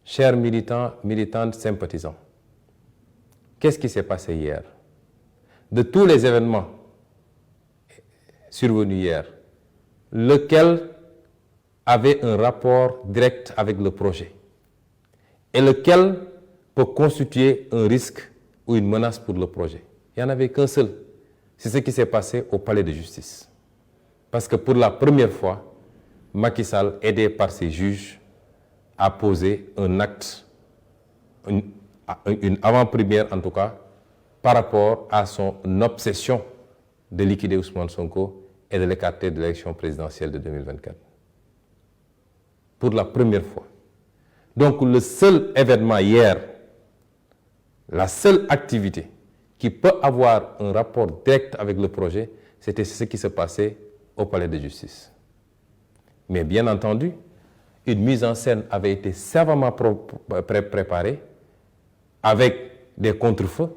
Chers militants, militantes, sympathisants, qu'est-ce qui s'est passé hier? De tous les événements survenus hier, lequel avait un rapport direct avec le projet et lequel peut constituer un risque ou une menace pour le projet? Il n'y en avait qu'un seul. C'est ce qui s'est passé au palais de justice. Parce que pour la première fois, Macky Sall, aidé par ses juges, a posé un acte, une avant-première en tout cas, par rapport à son obsession de liquider Ousmane Sonko et de l'écarter de l'élection présidentielle de 2024. Pour la première fois. Donc le seul événement hier, la seule activité qui peut avoir un rapport direct avec le projet, c'était ce qui se passait au palais de justice. Mais bien entendu, une mise en scène avait été savamment préparée avec des contre-feux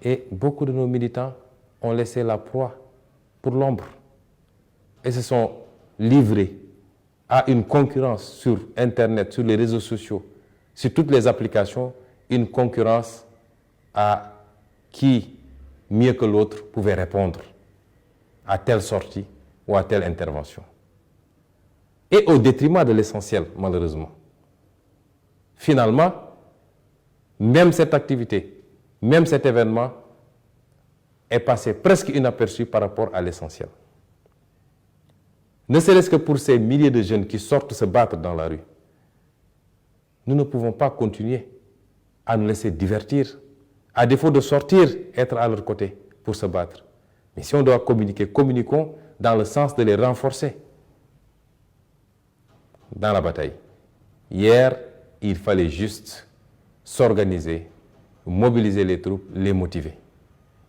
et beaucoup de nos militants ont laissé la proie pour l'ombre et se sont livrés à une concurrence sur Internet, sur les réseaux sociaux, sur toutes les applications, une concurrence à qui, mieux que l'autre, pouvait répondre à telle sortie ou à telle intervention. Et au détriment de l'essentiel, malheureusement. Finalement, même cette activité, même cet événement est passé presque inaperçu par rapport à l'essentiel. Ne serait-ce que pour ces milliers de jeunes qui sortent se battre dans la rue, nous ne pouvons pas continuer à nous laisser divertir, à défaut de sortir, être à leur côté pour se battre. Mais si on doit communiquer, communiquons dans le sens de les renforcer dans la bataille. Hier, il fallait juste s'organiser, mobiliser les troupes, les motiver.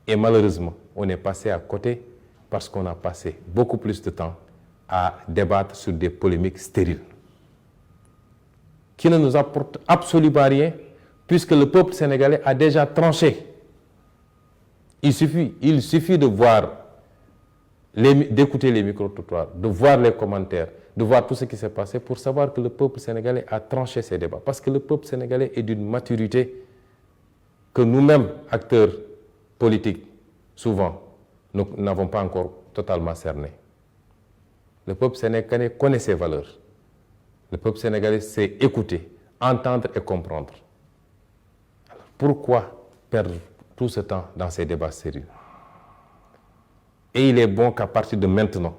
Et malheureusement, on est passé à côté parce qu'on a passé beaucoup plus de temps à débattre sur des polémiques stériles qui ne nous apportent absolument rien puisque le peuple sénégalais a déjà tranché. Il suffit de voir, d'écouter les micro-trottoirs, de voir les commentaires, de voir tout ce qui s'est passé pour savoir que le peuple sénégalais a tranché ces débats. Parce que le peuple sénégalais est d'une maturité que nous-mêmes, acteurs politiques, souvent, nous n'avons pas encore totalement cerné. Le peuple sénégalais connaît ses valeurs. Le peuple sénégalais sait écouter, entendre et comprendre. Alors, pourquoi perdre tout ce temps dans ces débats sérieux? Et il est bon qu'à partir de maintenant,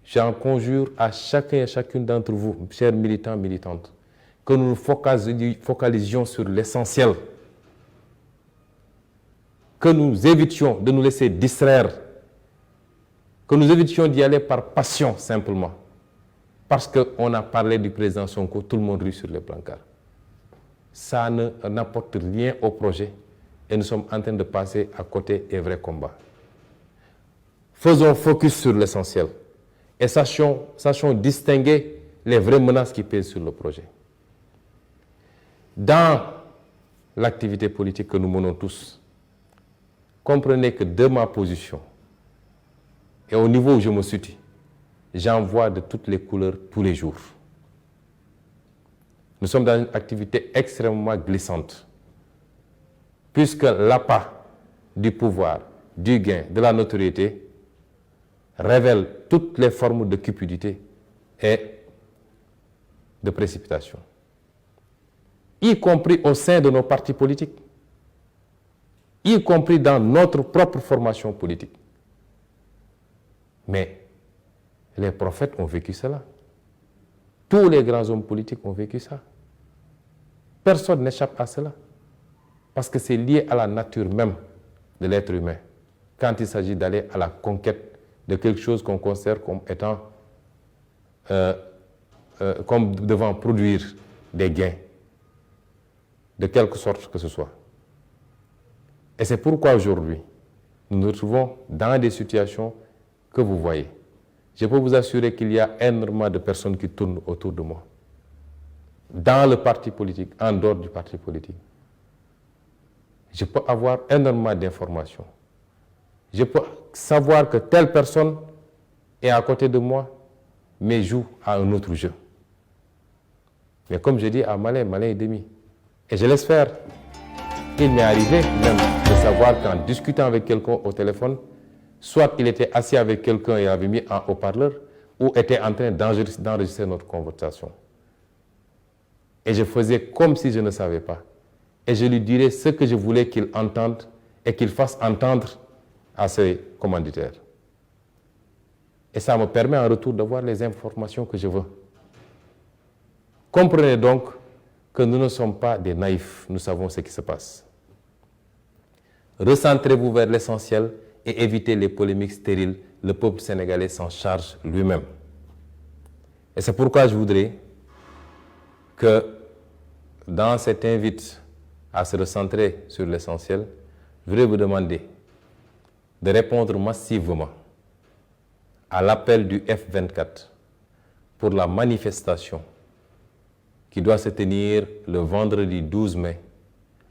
j'en conjure à chacun et chacune d'entre vous, chers militants, militantes, que nous nous focalisions sur l'essentiel, que nous évitions de nous laisser distraire, que nous évitions d'y aller par passion simplement, parce qu'on a parlé du président Sonko, tout le monde rit sur les brancards. Ça n'apporte rien au projet et nous sommes en train de passer à côté des vrais combats. Faisons focus sur l'essentiel et sachons distinguer les vraies menaces qui pèsent sur le projet. Dans l'activité politique que nous menons tous, comprenez que de ma position et au niveau où je me situe, j'en vois de toutes les couleurs tous les jours. Nous sommes dans une activité extrêmement glissante, puisque l'appât du pouvoir, du gain, de la notoriété révèle toutes les formes de cupidité et de précipitation, y compris au sein de nos partis politiques, y compris dans notre propre formation politique. Mais les prophètes ont vécu cela. Tous les grands hommes politiques ont vécu ça. Personne n'échappe à cela. Parce que c'est lié à la nature même de l'être humain. Quand il s'agit d'aller à la conquête de quelque chose qu'on considère comme étant, comme devant produire des gains, de quelque sorte que ce soit. Et c'est pourquoi aujourd'hui, nous nous retrouvons dans des situations que vous voyez. Je peux vous assurer qu'il y a énormément de personnes qui tournent autour de moi, dans le parti politique, en dehors du parti politique. Je peux avoir énormément d'informations. Je peux savoir que telle personne est à côté de moi, mais joue à un autre jeu. Mais comme je dis à Malin, Malin est demi. Et je laisse faire. Il m'est arrivé même de savoir qu'en discutant avec quelqu'un au téléphone, soit il était assis avec quelqu'un et avait mis un haut-parleur, ou était en train d'enregistrer notre conversation. Et je faisais comme si je ne savais pas. Et je lui dirais ce que je voulais qu'il entende et qu'il fasse entendre à ses commanditaires. Et ça me permet en retour d'avoir les informations que je veux. Comprenez donc que nous ne sommes pas des naïfs, nous savons ce qui se passe. Recentrez-vous vers l'essentiel et évitez les polémiques stériles. Le peuple sénégalais s'en charge lui-même. Et c'est pourquoi je voudrais que dans cette invite à se recentrer sur l'essentiel, je voudrais vous demander de répondre massivement à l'appel du F24 pour la manifestation qui doit se tenir le vendredi 12 mai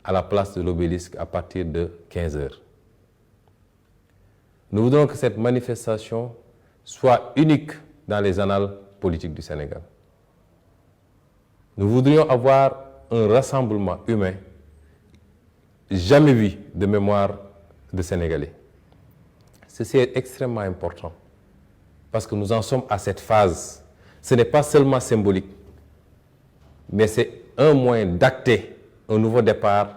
à la place de l'Obélisque à partir de 15 h. Nous voudrons que cette manifestation soit unique dans les annales politiques du Sénégal. Nous voudrions avoir un rassemblement humain jamais vu de mémoire de Sénégalais. Ceci est extrêmement important parce que nous en sommes à cette phase. Ce n'est pas seulement symbolique, mais c'est un moyen d'acter un nouveau départ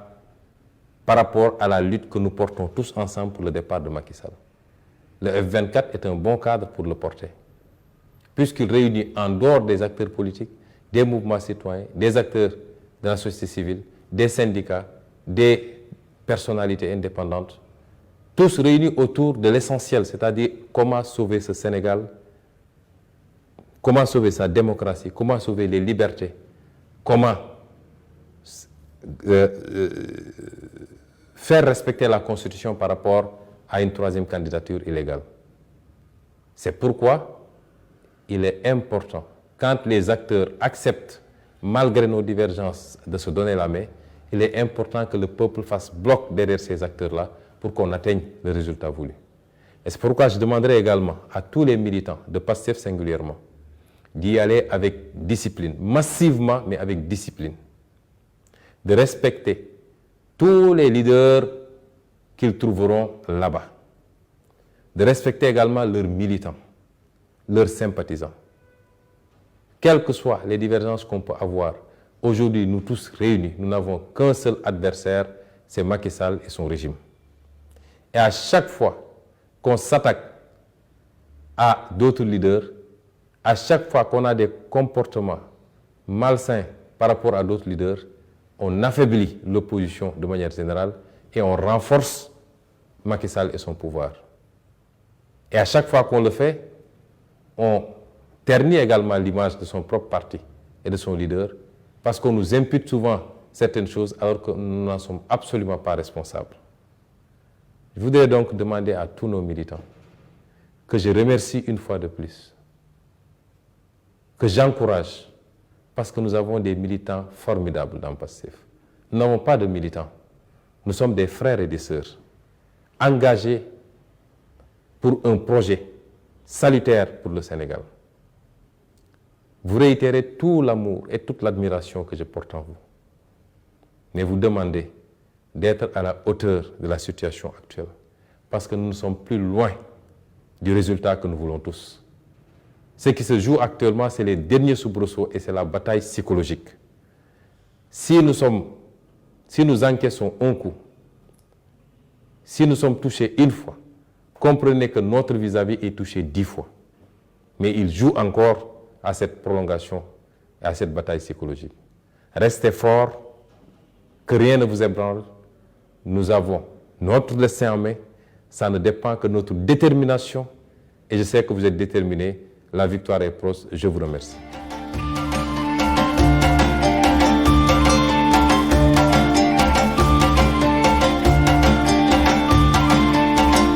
par rapport à la lutte que nous portons tous ensemble pour le départ de Macky Sall. Le F24 est un bon cadre pour le porter, puisqu'il réunit en dehors des acteurs politiques, des mouvements citoyens, des acteurs de la société civile, des syndicats, des personnalités indépendantes, tous réunis autour de l'essentiel, c'est-à-dire comment sauver ce Sénégal, comment sauver sa démocratie, comment sauver les libertés, comment faire respecter la Constitution par rapport à une troisième candidature illégale. C'est pourquoi il est important, quand les acteurs acceptent, malgré nos divergences, de se donner la main, il est important que le peuple fasse bloc derrière ces acteurs-là pour qu'on atteigne le résultat voulu. Et c'est pourquoi je demanderai également à tous les militants, de PASTEF singulièrement, d'y aller avec discipline, massivement, mais avec discipline, de respecter tous les leaders qu'ils trouveront là-bas, de respecter également leurs militants, leurs sympathisants. Quelles que soient les divergences qu'on peut avoir, aujourd'hui, nous tous réunis, nous n'avons qu'un seul adversaire, c'est Macky Sall et son régime. Et à chaque fois qu'on s'attaque à d'autres leaders, à chaque fois qu'on a des comportements malsains par rapport à d'autres leaders, on affaiblit l'opposition de manière générale et on renforce Macky Sall et son pouvoir. Et à chaque fois qu'on le fait, on ternit également l'image de son propre parti et de son leader parce qu'on nous impute souvent certaines choses alors que nous n'en sommes absolument pas responsables. Je voudrais donc demander à tous nos militants que je remercie une fois de plus, que j'encourage, parce que nous avons des militants formidables dans PASTEF. Nous n'avons pas de militants. Nous sommes des frères et des sœurs, engagés pour un projet salutaire pour le Sénégal. Vous réitérez tout l'amour et toute l'admiration que je porte en vous. Mais vous demandez d'être à la hauteur de la situation actuelle, parce que nous ne sommes plus loin du résultat que nous voulons tous. Ce qui se joue actuellement, c'est les derniers soubresauts et c'est la bataille psychologique. Si nous encaissons un coup, si nous sommes touchés une fois, comprenez que notre vis-à-vis est touché 10 fois. Mais il joue encore à cette prolongation et à cette bataille psychologique. Restez forts, que rien ne vous ébranle. Nous avons notre destin en main. Ça ne dépend que de notre détermination. Et je sais que vous êtes déterminés. La victoire est proche. Je vous remercie.